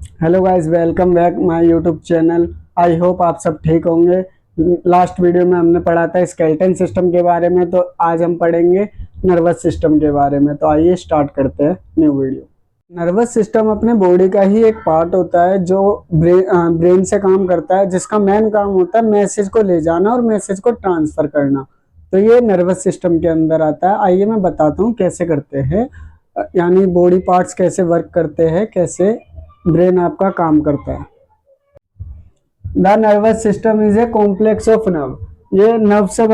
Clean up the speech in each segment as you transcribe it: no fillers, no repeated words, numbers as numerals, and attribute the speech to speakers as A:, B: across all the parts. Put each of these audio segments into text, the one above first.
A: Hello guys, welcome back my YouTube channel. I hope आप सब ठीक होंगे। लास्ट वीडियो में हमने पढ़ा था स्केलेटन सिस्टम के बारे में, तो आज हम पढ़ेंगे नर्वस सिस्टम के बारे में। तो आइए स्टार्ट करते हैं न्यू वीडियो। नर्वस सिस्टम अपने बॉडी का ही एक पार्ट होता है जो ब्रेन से काम करता है, जिसका मेन काम होता है मैसेज को ले जाना और मैसेज को ट्रांसफर करना। तो ये नर्वस सिस्टम के अंदर आता है। आइए मैं बताता हूँ कैसे करते हैं, यानी बॉडी पार्ट्स कैसे वर्क करते हैं, कैसे ब्रेन आपका काम करता है। The nervous system is a complex of nerve. ये नर्व से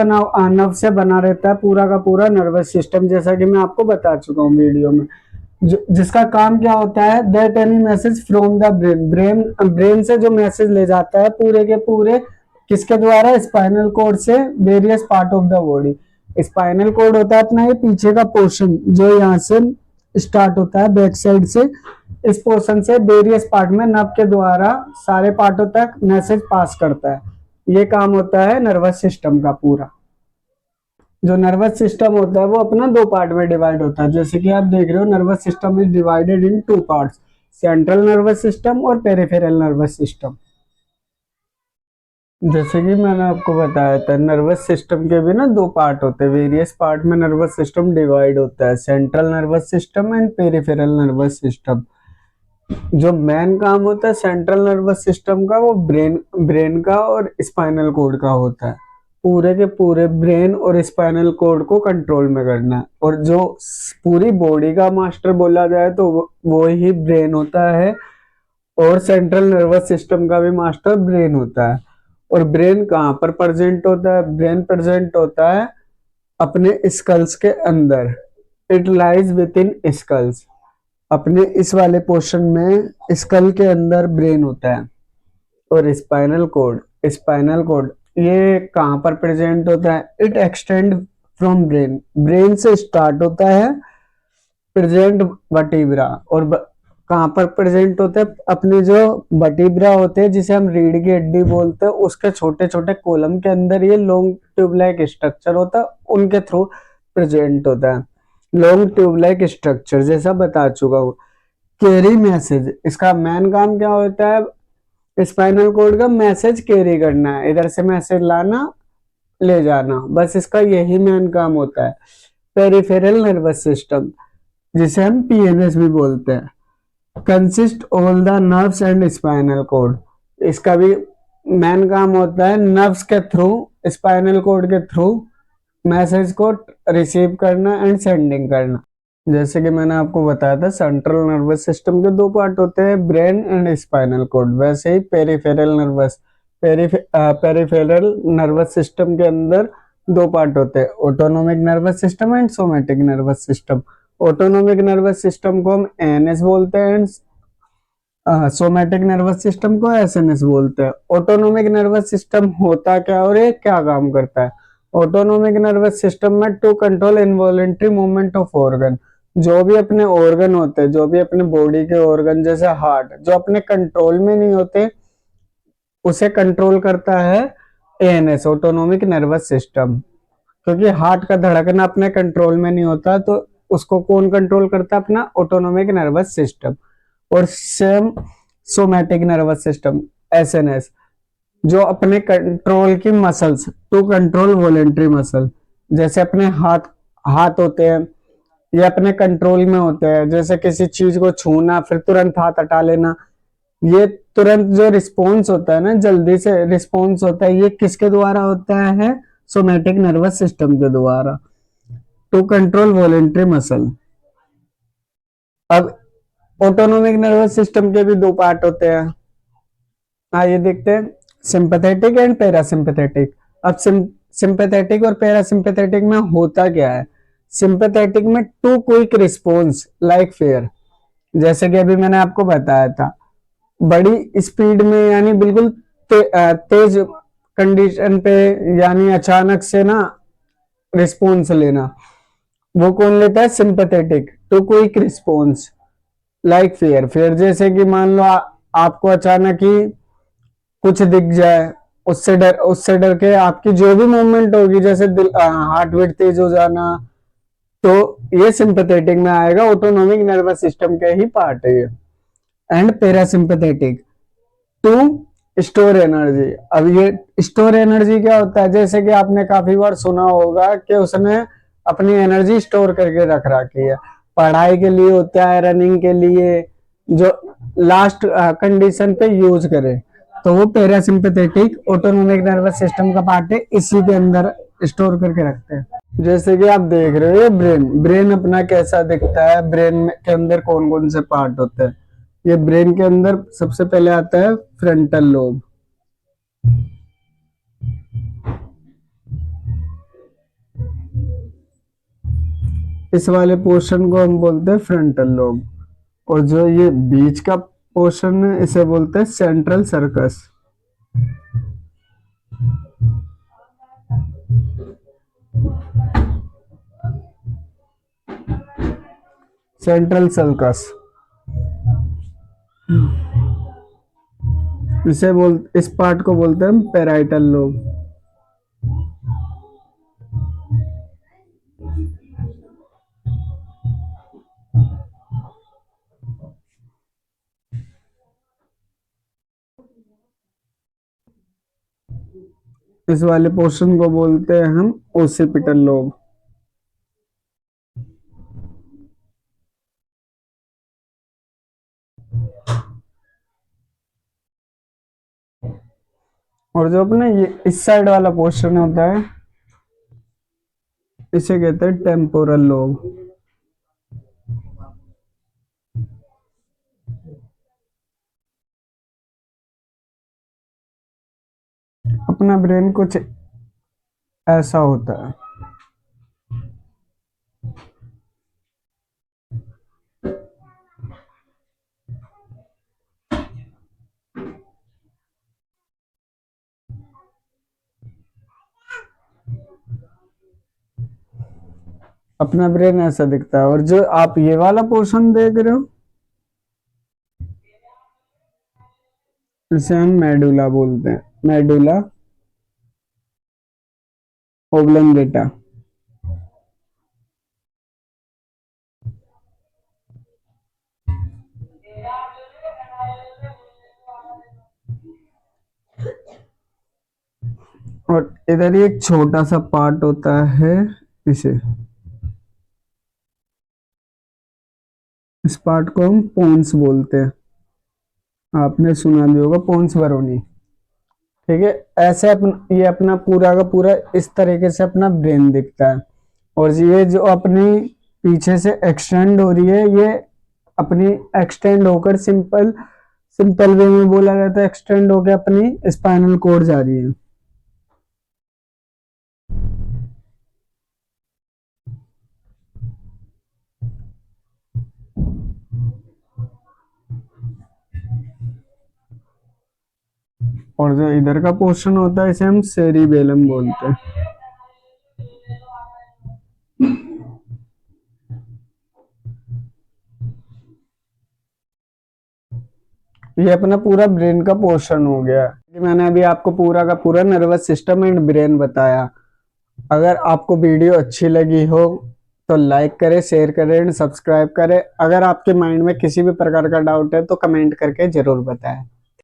A: बना रहता है पूरा का पूरा नर्वस सिस्टम, जैसा कि मैं आपको बता चुका हूँ वीडियो में। जिसका काम क्या होता है, that any message from the brain से जो मैसेज ले जाता है पूरे के पूरे, किसके द्वारा, स्पाइनल कोड से various part of the body. Spinal cord होता है अपना ये पीछे का पोर्शन, जो यहाँ से स्टार्ट होता है बैक साइड से। इस पोर्शन से वेरियस पार्ट में नर्व के द्वारा सारे पार्टों तक मैसेज पास करता है। ये काम होता है नर्वस सिस्टम का पूरा। जो नर्वस सिस्टम होता है वो अपना दो पार्ट में डिवाइड होता है, जैसे कि आप देख रहे हो nervous system is divided in two parts, central nervous system और पेरिफेरल नर्वस सिस्टम। जैसे कि मैंने आपको बताया था, नर्वस सिस्टम के भी ना दो पार्ट होते हैं, वेरियस पार्ट में नर्वस सिस्टम डिवाइड होता है, central nervous system and peripheral nervous system. जो मेन काम होता है सेंट्रल नर्वस सिस्टम का, वो ब्रेन ब्रेन का और स्पाइनल कोड का होता है। पूरे के पूरे ब्रेन और स्पाइनल कोड को कंट्रोल में करना है। और जो पूरी बॉडी का मास्टर बोला जाए तो वो ही ब्रेन होता है, और सेंट्रल नर्वस सिस्टम का भी मास्टर ब्रेन होता है। और ब्रेन कहाँ पर प्रेजेंट होता है? ब्रेन प्रेजेंट होता है अपने स्कल्स के अंदर। It lies within skulls. अपने इस वाले पोर्शन में स्कल के अंदर ब्रेन होता है। और स्पाइनल कोड ये कहाँ पर प्रेजेंट होता है? It extend from brain, brain से स्टार्ट होता है प्रेजेंट वर्टिब्रा। और कहाँ पर प्रेजेंट होते हैं? अपने जो वर्टिब्रा होते हैं, जिसे हम रीढ़ की हड्डी बोलते हैं, उसके छोटे छोटे कॉलम के अंदर ये लॉन्ग ट्यूब लाइक स्ट्रक्चर होता है, उनके थ्रू प्रेजेंट होता है। लॉन्ग ट्यूब लाइक स्ट्रक्चर जैसा बता चुका हूँ। कैरी मैसेज, इसका मेन काम क्या होता है? स्पाइनल कोड का मैसेज कैरी करना है, इधर से मैसेज लाना ले जाना, बस इसका यही मेन काम होता है। पेरिफेरल नर्वस सिस्टम, जिसे हम पीएनएस भी बोलते हैं, consist all the nerves and spinal cord. इसका भी मेन काम होता है नर्व्स के थ्रू, स्पाइनल कोड के थ्रू मैसेज को रिसीव करना एंड सेंडिंग करना। जैसे कि मैंने आपको बताया था सेंट्रल नर्वस सिस्टम के दो पार्ट होते हैं, ब्रेन एंड स्पाइनल कोड। वैसे ही पेरिफेरल नर्वस सिस्टम के अंदर दो पार्ट होते हैं, autonomic nervous system and somatic nervous system. Autonomic nervous system को हम एएनएस बोलते हैं, सोमेटिक नर्वस सिस्टम को एसएनएस बोलते हैं। ऑटोनोमिक नर्वस सिस्टम होता क्या और ये क्या काम करता है? ऑटोनोमिक नर्वस सिस्टम में to control involuntary movement of organ. जो भी अपने ऑर्गन होते हैं, जो भी अपने बॉडी के ऑर्गन जैसे हार्ट, जो अपने कंट्रोल में नहीं होते, उसे कंट्रोल करता है एएनएस, ऑटोनोमिक नर्वस सिस्टम। क्योंकि हार्ट का धड़कना अपने कंट्रोल में नहीं होता, तो उसको कौन कंट्रोल करता है? अपना ऑटोनोमिक नर्वस सिस्टम। और same somatic nervous system, SNS, जो अपने कंट्रोल की muscles, to control voluntary muscle. जैसे अपने हाथ हाथ होते हैं, ये अपने कंट्रोल में होते हैं, जैसे किसी चीज को छूना फिर तुरंत हाथ हटा लेना। ये तुरंत जो रिस्पॉन्स होता है ना, जल्दी से रिस्पॉन्स होता है, ये किसके द्वारा होता है? सोमैटिक नर्वस सिस्टम के द्वारा, टू कंट्रोल वॉलेंट्री मसल। अब ऑटोनोमिक नर्वस सिस्टम के भी दो पार्ट होते हैं, आइए देखते हैं, सिंपैथेटिक एंड पैरासिम्पैथेटिक। अब सिंपैथेटिक और पैरासिम्पैथेटिक में होता क्या है? सिंपैथेटिक में to quick response like fear, जैसे कि अभी मैंने आपको बताया था, बड़ी स्पीड में, यानी बिल्कुल तेज कंडीशन पे, यानी अचानक से ना रिस्पॉन्स लेना, वो कौन लेता है? Sympathetic. To quick response like fear, फिर जैसे कि मान लो आपको अचानक ही कुछ दिख जाए, उससे डर के आपकी जो भी मूवमेंट होगी, जैसे दिल हार्ट बीट तेज हो जाना, तो ये सिंपैथेटिक में आएगा, ऑटोनोमिक नर्वस सिस्टम के ही पार्ट है ये। And parasympathetic to store energy. अब ये स्टोर एनर्जी क्या होता है, जैसे कि आपने काफी बार सुना होगा कि उसने अपनी एनर्जी स्टोर करके रख रखी है, पढ़ाई के लिए होता है, रनिंग के लिए, जो लास्ट कंडीशन पे यूज करे, तो वो पैरासिम्पथेटिक ऑटोनोमिक नर्वस सिस्टम का पार्ट है, इसी के अंदर स्टोर करके रखते हैं। जैसे कि आप देख रहे हो ये ब्रेन, ब्रेन अपना कैसा दिखता है, ब्रेन के अंदर कौन कौन से पार्ट होते हैं। ये ब्रेन के अंदर सबसे पहले आता है फ्रंटल लोब। इस वाले पोर्शन को हम बोलते हैं फ्रंटल लोब, और जो ये बीच का पोर्शन है इसे बोलते हैं सेंट्रल सर्कस। सेंट्रल सर्कस इस पार्ट को बोलते हैं पैराइटल लोब। इस वाले पोर्शन को बोलते हैं हम ओसिपिटल लोब। और जो अपने ये इस साइड वाला पोर्शन होता है इसे कहते हैं टेम्पोरल लोब। अपना ब्रेन कुछ ऐसा होता है। अपना ब्रेन ऐसा दिखता है, और जो आप ये वाला पोर्शन देख रहे हो इसे हम मेडुला बोलते हैं, मेडुला ओब्लंगेटा। और इधर ही एक छोटा सा पार्ट होता है, इसे इस पार्ट को हम पोन्स बोलते हैं, आपने सुना भी होगा पोन्स बरोनी। ठीक है, ऐसे ये अपना पूरा का पूरा इस तरीके से अपना ब्रेन दिखता है। और ये जो अपनी पीछे से एक्सटेंड हो रही है, ये अपनी एक्सटेंड होकर सिंपल सिंपल वे में बोला जाता है, एक्सटेंड होकर अपनी स्पाइनल कोड जा रही है। और जो इधर का पोर्शन होता है इसे हम सेरिबेलम बोलते हैं। ये अपना पूरा ब्रेन का पोर्शन हो गया। मैंने अभी आपको पूरा का पूरा नर्वस सिस्टम एंड ब्रेन बताया। अगर आपको वीडियो अच्छी लगी हो तो लाइक करें, शेयर करें एंड सब्सक्राइब करें। अगर आपके माइंड में किसी भी प्रकार का डाउट है तो कमेंट करके जरूर बताएं।